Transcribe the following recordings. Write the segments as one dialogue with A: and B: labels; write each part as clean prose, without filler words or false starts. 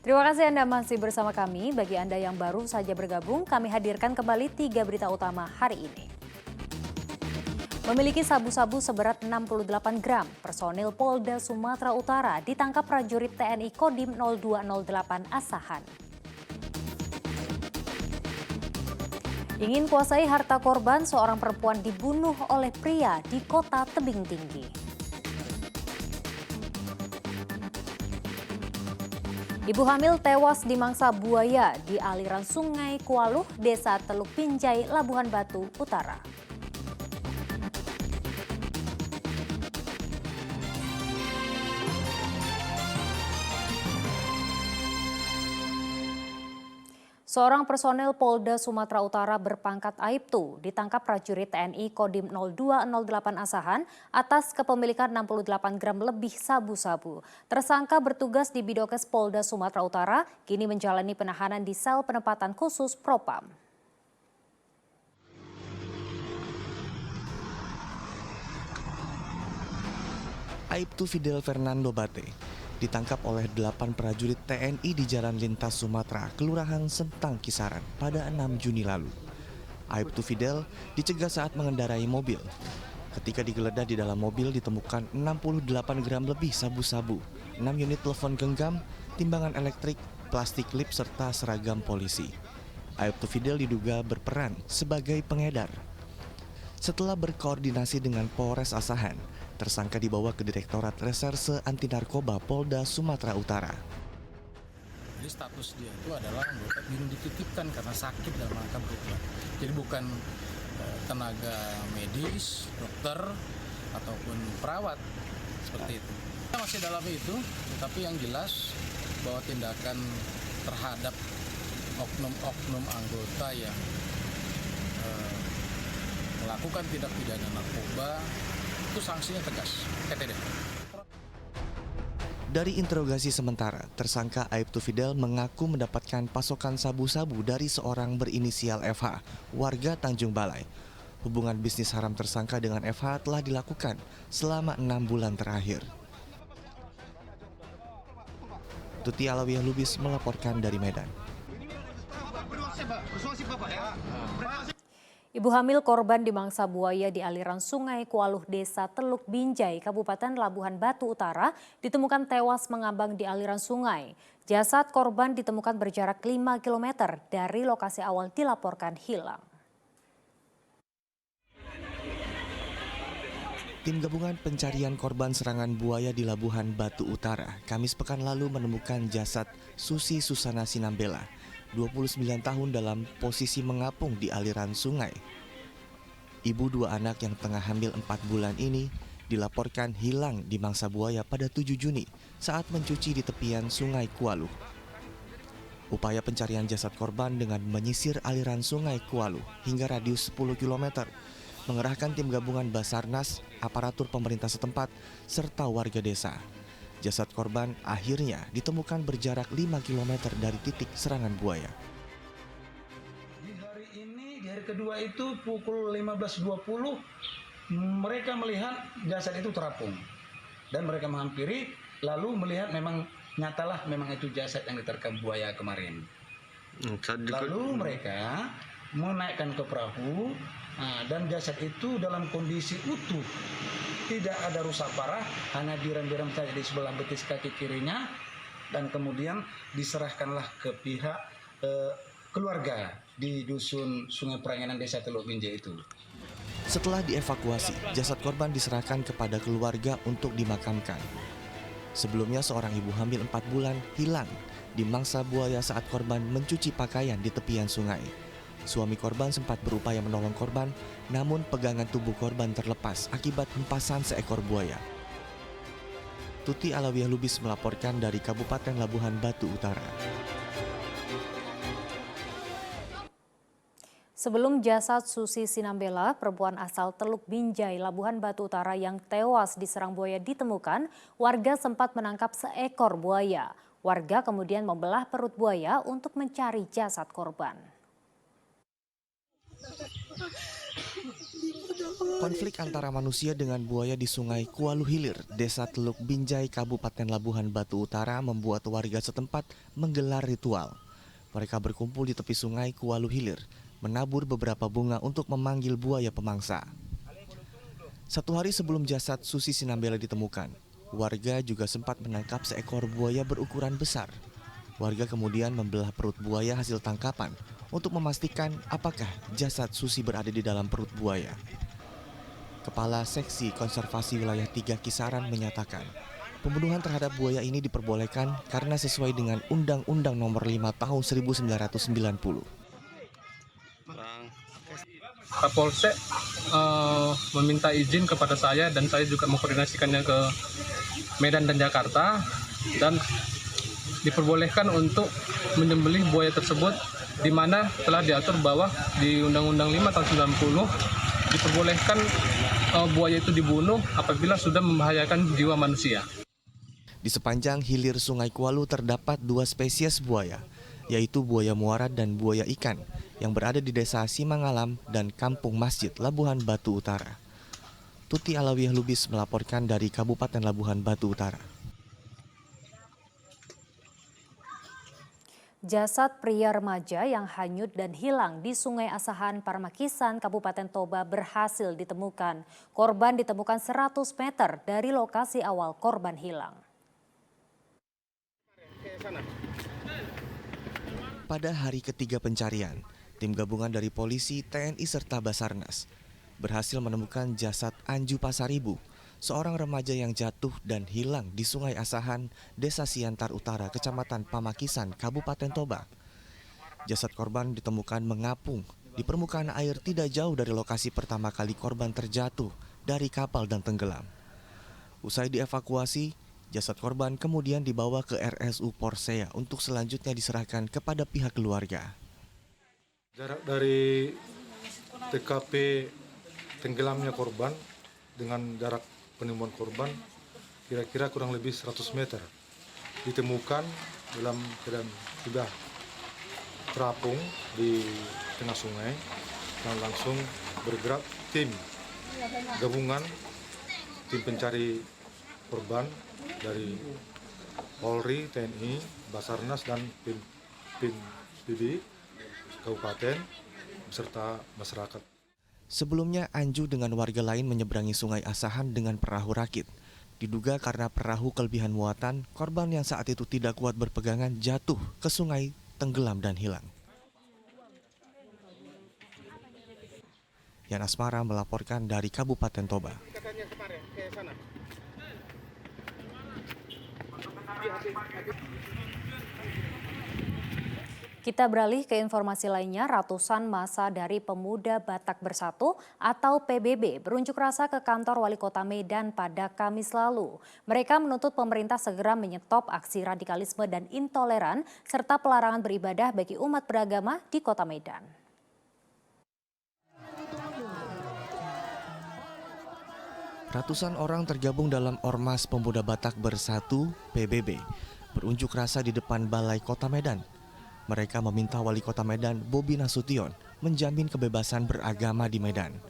A: Terima kasih Anda masih bersama kami. Bagi Anda yang baru saja bergabung, kami hadirkan kembali 3 berita utama hari ini. Memiliki sabu-sabu seberat 68 gram, personil Polda Sumatera Utara ditangkap prajurit TNI Kodim 0208 Asahan. Ingin kuasai harta korban, seorang perempuan dibunuh oleh pria di kota Tebing Tinggi. Ibu hamil tewas di mangsa buaya di aliran Sungai Kualuh, Desa Teluk Binjai, Labuhan Batu, Utara. Seorang personel Polda Sumatera Utara berpangkat Aibtu ditangkap prajurit TNI Kodim 0208 Asahan atas kepemilikan 68 gram lebih sabu-sabu. Tersangka bertugas di Bidokes Polda Sumatera Utara, kini menjalani penahanan di sel penempatan khusus Propam.
B: Aibtu Fidel Fernando Bate ditangkap oleh 8 prajurit TNI di Jalan Lintas Sumatera, Kelurahan Sentang Kisaran pada 6 Juni lalu. Aibtu Fidel dicegah saat mengendarai mobil. Ketika digeledah di dalam mobil ditemukan 68 gram lebih sabu-sabu, 6 unit telepon genggam, timbangan elektrik, plastik lip serta seragam polisi. Aibtu Fidel diduga berperan sebagai pengedar. Setelah berkoordinasi dengan Polres Asahan, tersangka dibawa ke Direktorat Reserse Anti Narkoba Polda Sumatera Utara.
C: Jadi status dia itu adalah anggota yang dititipkan karena sakit dalam rangka berobat. Jadi bukan tenaga medis, dokter, ataupun perawat seperti itu. Kita masih dalam itu, tetapi yang jelas bahwa tindakan terhadap oknum-oknum anggota yang melakukan tindak pidana narkoba itu sanksinya tegas, KTD.
B: Dari interogasi sementara, tersangka Aibtu Fidel mengaku mendapatkan pasokan sabu-sabu dari seorang berinisial FH, warga Tanjung Balai. Hubungan bisnis haram tersangka dengan FH telah dilakukan selama 6 bulan terakhir. Tuti Alawiyah Lubis melaporkan dari Medan.
A: Ibu hamil korban di mangsa buaya di aliran Sungai Kualuh, Desa Teluk Binjai, Kabupaten Labuhan Batu Utara, ditemukan tewas mengambang di aliran sungai. Jasad korban ditemukan berjarak 5 km dari lokasi awal dilaporkan hilang.
B: Tim gabungan pencarian korban serangan buaya di Labuhan Batu Utara, Kamis pekan lalu menemukan jasad Susi Susana Sinambela, 29 tahun dalam posisi mengapung di aliran sungai. Ibu 2 anak yang tengah hamil 4 bulan ini dilaporkan hilang di mangsa buaya pada 7 Juni saat mencuci di tepian Sungai Kualuh. Upaya pencarian jasad korban dengan menyisir aliran Sungai Kualuh hingga radius 10 km, mengerahkan tim gabungan Basarnas, aparatur pemerintah setempat, serta warga desa. Jasad korban akhirnya ditemukan berjarak 5 km dari titik serangan buaya.
D: Di hari kedua itu pukul 15.20 mereka melihat jasad itu terapung. Dan mereka menghampiri lalu melihat memang nyatalah memang itu jasad yang diterkam buaya kemarin. Lalu mereka menaikkan ke perahu dan jasad itu dalam kondisi utuh. Tidak ada rusak parah, hanya direm-direm saja di sebelah betis kaki kirinya, dan kemudian diserahkanlah ke pihak keluarga di dusun Sungai Prangenan Desa Teluk Binjai itu.
B: Setelah dievakuasi, jasad korban diserahkan kepada keluarga untuk dimakamkan. Sebelumnya seorang ibu hamil 4 bulan hilang di mangsa buaya saat korban mencuci pakaian di tepian sungai. Suami korban sempat berupaya menolong korban, namun pegangan tubuh korban terlepas akibat hempasan seekor buaya. Tuti Alawiyah Lubis melaporkan dari Kabupaten Labuhan Batu Utara.
A: Sebelum jasad Susi Sinambela, perempuan asal Teluk Binjai, Labuhan Batu Utara yang tewas diserang buaya ditemukan, warga sempat menangkap seekor buaya. Warga kemudian membelah perut buaya untuk mencari jasad korban.
B: Konflik antara manusia dengan buaya di Sungai Kualu Hilir, Desa Teluk Binjai, Kabupaten Labuhan Batu Utara membuat warga setempat menggelar ritual. Mereka berkumpul di tepi Sungai Kualu Hilir, menabur beberapa bunga untuk memanggil buaya pemangsa. 1 hari sebelum jasad Susi Sinambela ditemukan, warga juga sempat menangkap seekor buaya berukuran besar. Warga kemudian membelah perut buaya hasil tangkapan untuk memastikan apakah jasad Susi berada di dalam perut buaya. Kepala Seksi Konservasi Wilayah 3 Kisaran menyatakan, pembunuhan terhadap buaya ini diperbolehkan karena sesuai dengan Undang-Undang Nomor 5 Tahun 1990.
E: Kapolsek meminta izin kepada saya dan saya juga mengkoordinasikannya ke Medan dan Jakarta, dan diperbolehkan untuk menyembelih buaya tersebut, di mana telah diatur bahwa di Undang-Undang 5 tahun 90 diperbolehkan buaya itu dibunuh apabila sudah membahayakan jiwa manusia.
B: Di sepanjang hilir Sungai Kualu terdapat 2 spesies buaya, yaitu buaya muara dan buaya ikan, yang berada di Desa Simangalam dan Kampung Masjid, Labuhan Batu Utara. Tuti Alawiyah Lubis melaporkan dari Kabupaten Labuhan Batu Utara.
A: Jasad pria remaja yang hanyut dan hilang di Sungai Asahan, Parmakisan, Kabupaten Toba berhasil ditemukan. Korban ditemukan 100 meter dari lokasi awal korban hilang.
B: Pada hari ketiga pencarian, tim gabungan dari polisi, TNI serta Basarnas berhasil menemukan jasad Anju Pasaribu, seorang remaja yang jatuh dan hilang di Sungai Asahan, Desa Siantar Utara, Kecamatan Pamakisan, Kabupaten Toba. Jasad korban ditemukan mengapung di permukaan air tidak jauh dari lokasi pertama kali korban terjatuh dari kapal dan tenggelam. Usai dievakuasi, jasad korban kemudian dibawa ke RSU Porsea untuk selanjutnya diserahkan kepada pihak keluarga.
F: Jarak dari TKP tenggelamnya korban dengan jarak penemuan korban kira-kira kurang lebih 100 meter. Ditemukan dalam keadaan sudah terapung di tengah sungai dan langsung bergerak tim gabungan, tim pencari korban dari Polri, TNI, Basarnas dan PBB Kabupaten beserta masyarakat.
B: Sebelumnya Anju dengan warga lain menyeberangi Sungai Asahan dengan perahu rakit. Diduga karena perahu kelebihan muatan, korban yang saat itu tidak kuat berpegangan jatuh ke sungai, tenggelam dan hilang. Yan Asmara melaporkan dari Kabupaten Toba.
A: Kita beralih ke informasi lainnya. Ratusan massa dari Pemuda Batak Bersatu atau PBB berunjuk rasa ke kantor Wali Kota Medan pada Kamis lalu. Mereka menuntut pemerintah segera menyetop aksi radikalisme dan intoleran serta pelarangan beribadah bagi umat beragama di Kota Medan.
B: Ratusan orang tergabung dalam Ormas Pemuda Batak Bersatu (PBB) berunjuk rasa di depan Balai Kota Medan. Mereka meminta Wali Kota Medan, Bobi Nasution, menjamin kebebasan beragama di Medan.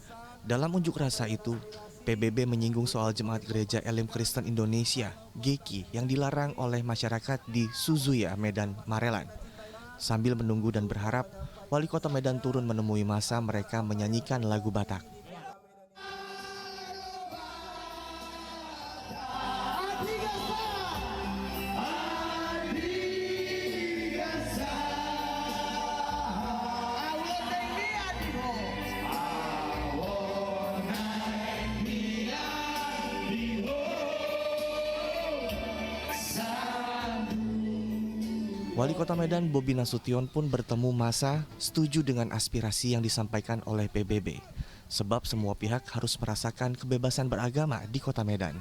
B: Dalam unjuk rasa itu, PBB menyinggung soal Jemaat Gereja Elim Kristen Indonesia, GEKI, yang dilarang oleh masyarakat di Suzuya, Medan, Marelan. Sambil menunggu dan berharap, Wali Kota Medan turun menemui massa, mereka menyanyikan lagu Batak. Wali Kota Medan Bobi Nasution pun bertemu massa setuju dengan aspirasi yang disampaikan oleh PBB. Sebab semua pihak harus merasakan kebebasan beragama di Kota Medan.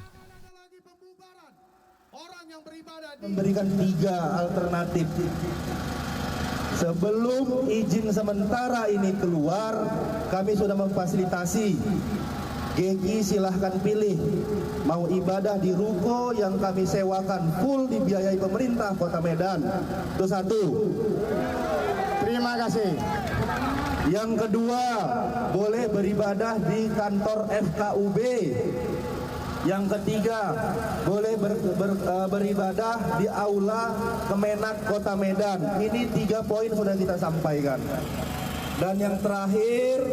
G: Memberikan 3 alternatif. Sebelum izin sementara ini keluar, kami sudah memfasilitasi. GEKI silahkan pilih, mau ibadah di ruko yang kami sewakan full dibiayai pemerintah Kota Medan. Itu 1. Terima kasih. Yang kedua, boleh beribadah di kantor FKUB. Yang ketiga, boleh beribadah di aula Kemenak Kota Medan. Ini 3 poin sudah kita sampaikan. Dan yang terakhir,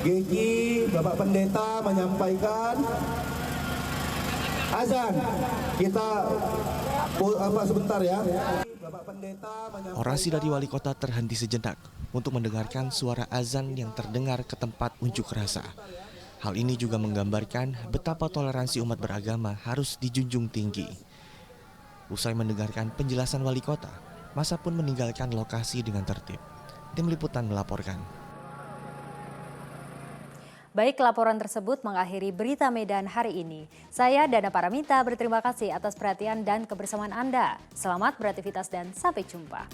G: Geki, Bapak Pendeta menyampaikan azan. Kita sebentar ya. Bapak Pendeta menyampaikan
B: Orasi dari wali kota terhenti sejenak untuk mendengarkan suara azan yang terdengar ke tempat unjuk rasa. Hal ini juga menggambarkan betapa toleransi umat beragama harus dijunjung tinggi. Usai mendengarkan penjelasan wali kota, massa pun meninggalkan lokasi dengan tertib. Tim Liputan melaporkan.
A: Baik, laporan tersebut mengakhiri berita Medan hari ini. Saya Dana Paramita berterima kasih atas perhatian dan kebersamaan Anda. Selamat beraktivitas dan sampai jumpa.